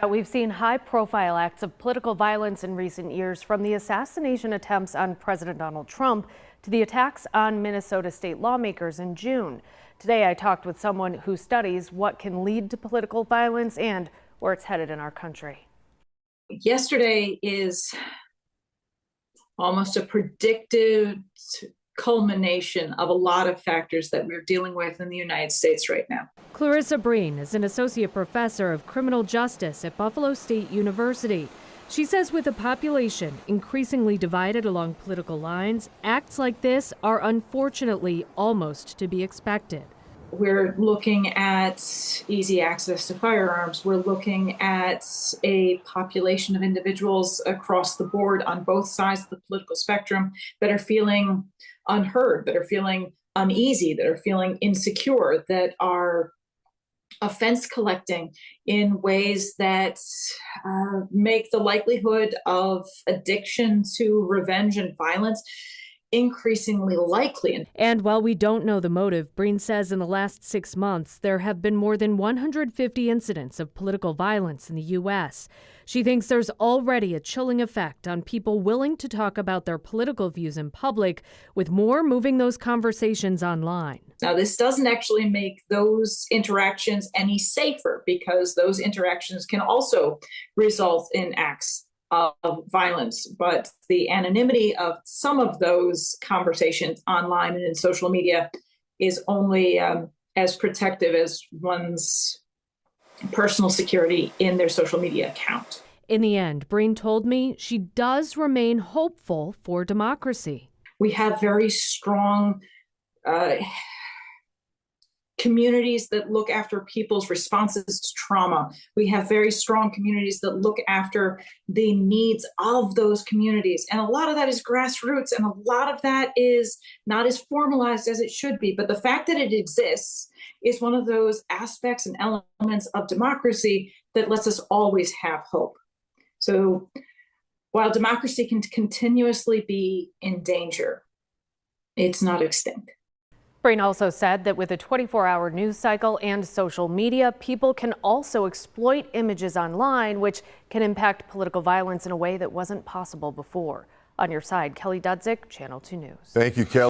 We've seen high-profile acts of political violence in recent years, from the assassination attempts on President Donald Trump to the attacks on Minnesota state lawmakers in June. Today, I talked with someone who studies what can lead to political violence and where it's headed in our country. Yesterday is almost a predicted culmination of a lot of factors that we're dealing with in the United States right now. Clarissa Breen is an associate professor of criminal justice at Buffalo State University. She says with a population increasingly divided along political lines, acts like this are unfortunately almost to be expected. We're looking at easy access to firearms. We're looking at a population of individuals across the board on both sides of the political spectrum that are feeling unheard, that are feeling uneasy, that are feeling insecure, that are offense collecting in ways that make the likelihood of addiction to revenge and violence increasingly likely. And while we don't know the motive, Breen says in the last 6 months, there have been more than 150 incidents of political violence in the U.S. She thinks there's already a chilling effect on people willing to talk about their political views in public, with more moving those conversations online. Now, this doesn't actually make those interactions any safer, because those interactions can also result in acts of violence, but the anonymity of some of those conversations online and in social media is only as protective as one's personal security in their social media account. In the end, Breen told me she does remain hopeful for democracy. We have very strong communities that look after people's responses to trauma. We have very strong communities that look after the needs of those communities. And a lot of that is grassroots, and a lot of that is not as formalized as it should be. But the fact that it exists is one of those aspects and elements of democracy that lets us always have hope. So while democracy can continuously be in danger, it's not extinct. Breen also said that with a 24-hour news cycle and social media, people can also exploit images online, which can impact political violence in a way that wasn't possible before. On your side, Kelly Dudzik, Channel 2 News. Thank you, Kelly.